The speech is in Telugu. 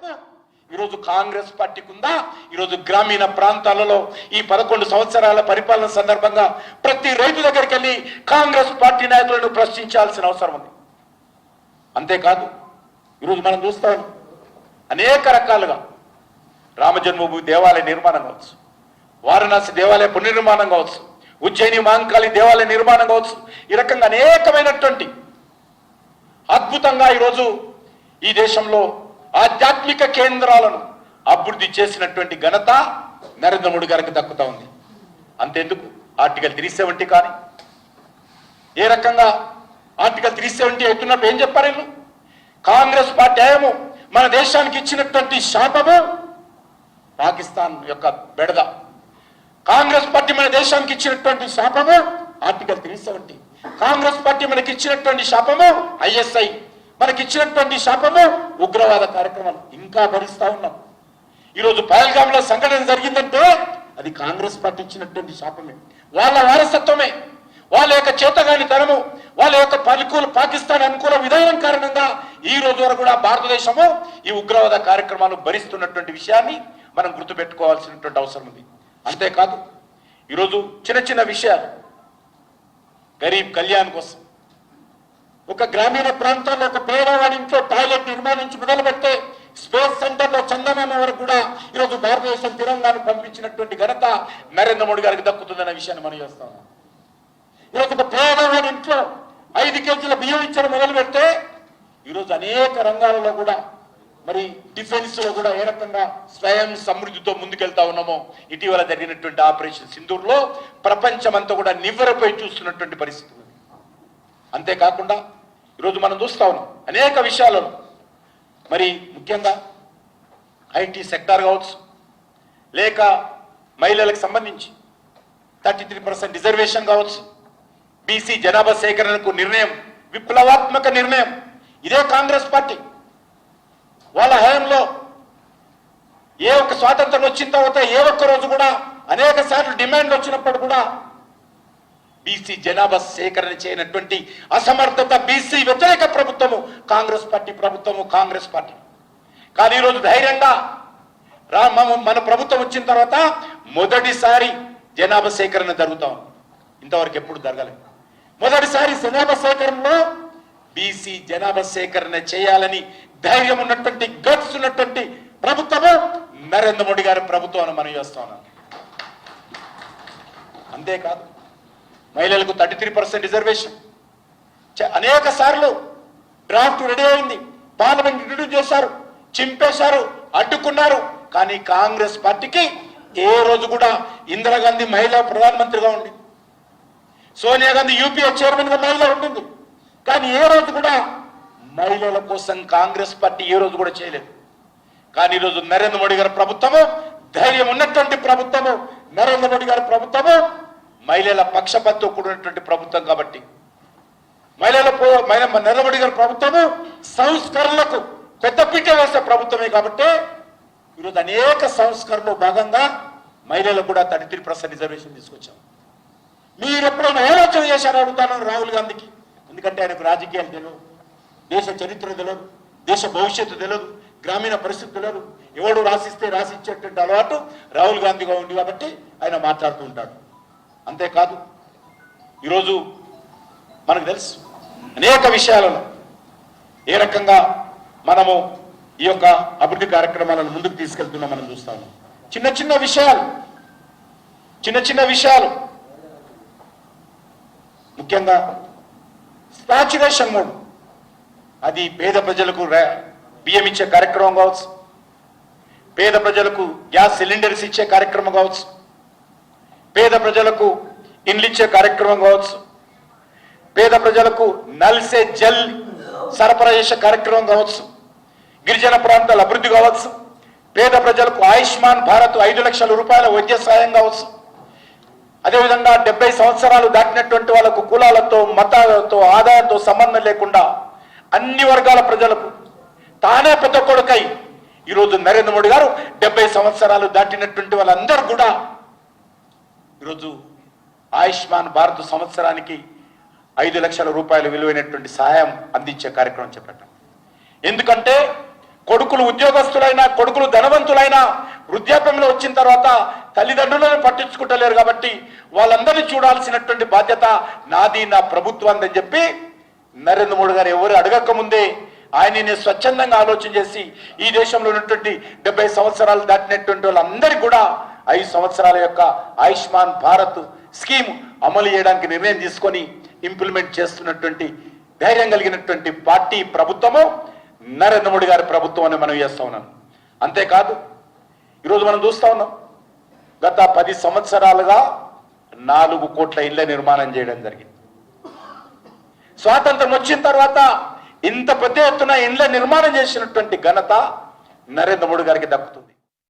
హక్కు ఈరోజు కాంగ్రెస్ పార్టీకి ఉందా? ఈరోజు గ్రామీణ ప్రాంతాలలో ఈ 11 సంవత్సరాల పరిపాలన సందర్భంగా ప్రతి రైతు దగ్గరికి వెళ్ళి కాంగ్రెస్ పార్టీ నాయకులను ప్రశ్నించాల్సిన అవసరం ఉంది. అంతేకాదు ఈరోజు మనం చూస్తాం అనేక రకాలుగా రామజన్మభూమి దేవాలయ నిర్మాణం కావచ్చు, వారణాసి దేవాలయ పునర్నిర్మాణం కావచ్చు, ఉజ్జయిని మహంకాళి దేవాలయ నిర్మాణం కావచ్చు, ఈ రకంగా అనేకమైనటువంటి అద్భుతంగా ఈరోజు ఈ దేశంలో ఆధ్యాత్మిక కేంద్రాలను అభివృద్ధి చేసినటువంటి ఘనత నరేంద్ర మోడీ గారికి దక్కుతా ఉంది. అంతేందుకు ఆర్టికల్ 370 కానీ ఏ రకంగా ఆర్టికల్ 370 అవుతున్నప్పుడు ఏం చెప్పారు వీళ్ళు? కాంగ్రెస్ పార్టీ ఏమో మన దేశానికి ఇచ్చినటువంటి శాపము పాకిస్తాన్ యొక్క బెడద, కాంగ్రెస్ పార్టీ మన దేశానికి ఇచ్చినటువంటి శాపము ఆర్టికల్ 370, కాంగ్రెస్ పార్టీ మనకి ఇచ్చినటువంటి శాపము ISI, మనకి ఇచ్చినటువంటి శాపము ఉగ్రవాద కార్యక్రమాలు ఇంకా భరిస్తా ఉన్నాం. ఈరోజు పహల్గామ్లో సంఘటన జరిగిందంటే అది కాంగ్రెస్ పార్టీ ఇచ్చినటువంటి శాపమే, వాళ్ళ వారసత్వమే, వాళ్ళ యొక్క చేతగాని తనము, వాళ్ళ యొక్క పాకిస్తాన్ అనుకూల విధానం కారణంగా ఈ రోజు వరకు కూడా భారతదేశము ఈ ఉగ్రవాద కార్యక్రమాలు భరిస్తున్నటువంటి విషయాన్ని మనం గుర్తుపెట్టుకోవాల్సినటువంటి అవసరం ఉంది. అంతేకాదు ఈరోజు చిన్న చిన్న విషయాలు, గరీబ్ కళ్యాణ్ కోసం ఒక గ్రామీణ ప్రాంతాల్లో ఒక పేదవాడి ఇంట్లో టాయిలెట్ నిర్మాణించి మొదలు పెడితే స్పేస్ సెంటర్లో చందమామ వరకు కూడా ఈరోజు భారతదేశం తిరంగాను పంపించినటువంటి ఘనత నరేంద్ర మోడీ గారికి దక్కుతుందన్న విషయాన్ని మనం చేస్తాం. ఈరోజు ఒక పేదవాడి ఇంట్లో 5 కేజీల బియ్యం ఇచ్చడం మొదలు పెడితే ఈరోజు అనేక రంగాలలో కూడా మరి డిఫెన్స్ లో కూడా ఏ రకంగా స్వయం సమృద్ధితో ముందుకెళ్తా ఉన్నామో ఇటీవల జరిగినటువంటి ఆపరేషన్ సింధూర్లో ప్రపంచమంతా కూడా నివ్వెరపోయి చూస్తున్నటువంటి పరిస్థితి ఉంది. అంతేకాకుండా ఈరోజు మనం చూస్తా ఉన్నాం అనేక విషయాలను, మరి ముఖ్యంగా IT సెక్టార్ కావచ్చు, లేక మహిళలకు సంబంధించి 33% రిజర్వేషన్ కావచ్చు, BC జనాభా సేకరణకు నిర్ణయం, విప్లవాత్మక నిర్ణయం. ఇదే కాంగ్రెస్ పార్టీ వాళ్ళ హయాంలో ఏ ఒక్క స్వాతంత్రం వచ్చిన తర్వాత ఏ ఒక్క రోజు కూడా అనేక సార్లు డిమాండ్ వచ్చినప్పుడు కూడా BC జనాభా సేకరణ చేయనటువంటి అసమర్థత BC వ్యతిరేక ప్రభుత్వము కాంగ్రెస్ పార్టీ ప్రభుత్వము, కాంగ్రెస్ పార్టీ. కానీ ఈరోజు ధైర్యంగా మన ప్రభుత్వం వచ్చిన తర్వాత మొదటిసారి జనాభా సేకరణ జరుగుతా ఉంది. ఇంతవరకు ఎప్పుడు జరగలేదు. మొదటిసారి జనాభా సేకరణలో BC జనాభా సేకరణ చేయాలని ధైర్యం ఉన్నటువంటి, గట్స్ ఉన్నటువంటి ప్రభుత్వము నరేంద్ర మోడీ గారి ప్రభుత్వం మనం చేస్తా ఉన్నాం. అంతేకాదు మహిళలకు 33% రిజర్వేషన్ అనేక సార్లు డ్రాఫ్ట్ రెడీ అయింది, పార్లమెంట్ ఇంట్రడ్యూస్ చేశారు, చింపేశారు, అడ్డుకున్నారు. కానీ కాంగ్రెస్ పార్టీకి ఏ రోజు కూడా ఇందిరాగాంధీ మహిళా ప్రధానమంత్రిగా ఉంది, సోనియా గాంధీ UPA చైర్మన్ గా మహిళ ఉంటుంది. కానీ ఏ రోజు కూడా మహిళల కోసం కాంగ్రెస్ పార్టీ ఏ రోజు కూడా చేయలేదు. కానీ ఈరోజు నరేంద్ర మోడీ గారి ప్రభుత్వము, ధైర్యం ఉన్నటువంటి ప్రభుత్వము నరేంద్ర మోడీ గారి ప్రభుత్వము, మహిళల పక్షపాతంతో కూడినటువంటి ప్రభుత్వం కాబట్టి నరేంద్ర మోడీ గారి ప్రభుత్వము సంస్కరణలకు పెద్దపీట వేసే ప్రభుత్వమే కాబట్టి ఈరోజు అనేక సంస్కరణలో భాగంగా మహిళలకు కూడా 33% రిజర్వేషన్ తీసుకొచ్చాం. మీరు ఎప్పుడైనా ఆలోచన చేశారో అడుగుతాను రాహుల్ గాంధీకి. ఎందుకంటే ఆయనకు రాజకీయాలు తెలియదు, దేశ చరిత్ర తెలియదు, దేశ భవిష్యత్తు తెలియదు, గ్రామీణ పరిస్థితి తెలియదు. ఎవడు రాసిస్తే రాసిచ్చేటువంటి అలవాటు రాహుల్ గాంధీగా ఉంది కాబట్టి ఆయన మాట్లాడుతూ ఉంటాడు. అంతేకాదు ఈరోజు మనకు తెలుసు అనేక విషయాలను ఏ రకంగా మనము ఈ యొక్క అభివృద్ధి కార్యక్రమాలను ముందుకు తీసుకెళ్తున్నా మనం చూస్తాము. చిన్న చిన్న విషయాలు ముఖ్యంగా సాచురేషన్ మోడ్, అది పేద ప్రజలకు బియ్యం ఇచ్చే కార్యక్రమం కావచ్చు, పేద ప్రజలకు గ్యాస్ సిలిండర్స్ ఇచ్చే కార్యక్రమం కావచ్చు, పేద ప్రజలకు ఇండ్లు ఇచ్చే కార్యక్రమం కావచ్చు, పేద ప్రజలకు నల్ సే జల్ సరఫరా చేసే కార్యక్రమం కావచ్చు, గిరిజన ప్రాంతాల అభివృద్ధి కావచ్చు, పేద ప్రజలకు ఆయుష్మాన్ భారత్ 5 లక్షల రూపాయల వైద్య సాయం కావచ్చు, అదేవిధంగా 70 సంవత్సరాలు దాటినటువంటి వాళ్ళకు కులాలతో, మతాలతో, ఆదాయంతో సంబంధం లేకుండా అన్ని వర్గాల ప్రజలకు తానే పెద్ద కొడుకై ఈరోజు నరేంద్ర మోడీ గారు 70 సంవత్సరాలు దాటినటువంటి వాళ్ళందరూ కూడా ఈరోజు ఆయుష్మాన్ భారత్ సంవత్సరానికి 5 లక్షల రూపాయలు విలువైనటువంటి సహాయం అందించే కార్యక్రమం చేపట్టాం. ఎందుకంటే కొడుకులు ఉద్యోగస్తులైనా, కొడుకులు ధనవంతులైనా వృద్ధాప్యంలో వచ్చిన తర్వాత తల్లిదండ్రులను పట్టించుకుంటలేరు. కాబట్టి వాళ్ళందరినీ చూడాల్సినటువంటి బాధ్యత నాది, నా ప్రభుత్వం అని చెప్పి నరేంద్ర మోడీ గారు ఎవరు అడగక ముందే ఆయనని స్వచ్ఛందంగా ఆలోచన చేసి ఈ దేశంలో ఉన్నటువంటి 70 సంవత్సరాలు దాటినటువంటి వాళ్ళందరికీ కూడా 5 సంవత్సరాల యొక్క ఆయుష్మాన్ భారత్ స్కీమ్ అమలు చేయడానికి నిర్ణయం తీసుకొని ఇంప్లిమెంట్ చేస్తున్నటువంటి ధైర్యం కలిగినటువంటి పార్టీ ప్రభుత్వము నరేంద్ర మోడీ గారి ప్రభుత్వం అని మనం చేస్తా ఉన్నాం. అంతేకాదు ఈరోజు మనం చూస్తా ఉన్నాం, గత 10 సంవత్సరాలుగా 4 కోట్ల ఇళ్ల నిర్మాణం చేయడం జరిగింది. స్వాతంత్రం వచ్చిన తర్వాత ఇంత పెద్ద ఎత్తున ఇళ్ల నిర్మాణం చేసినటువంటి ఘనత నరేంద్ర మోడీ గారికి దక్కుతుంది.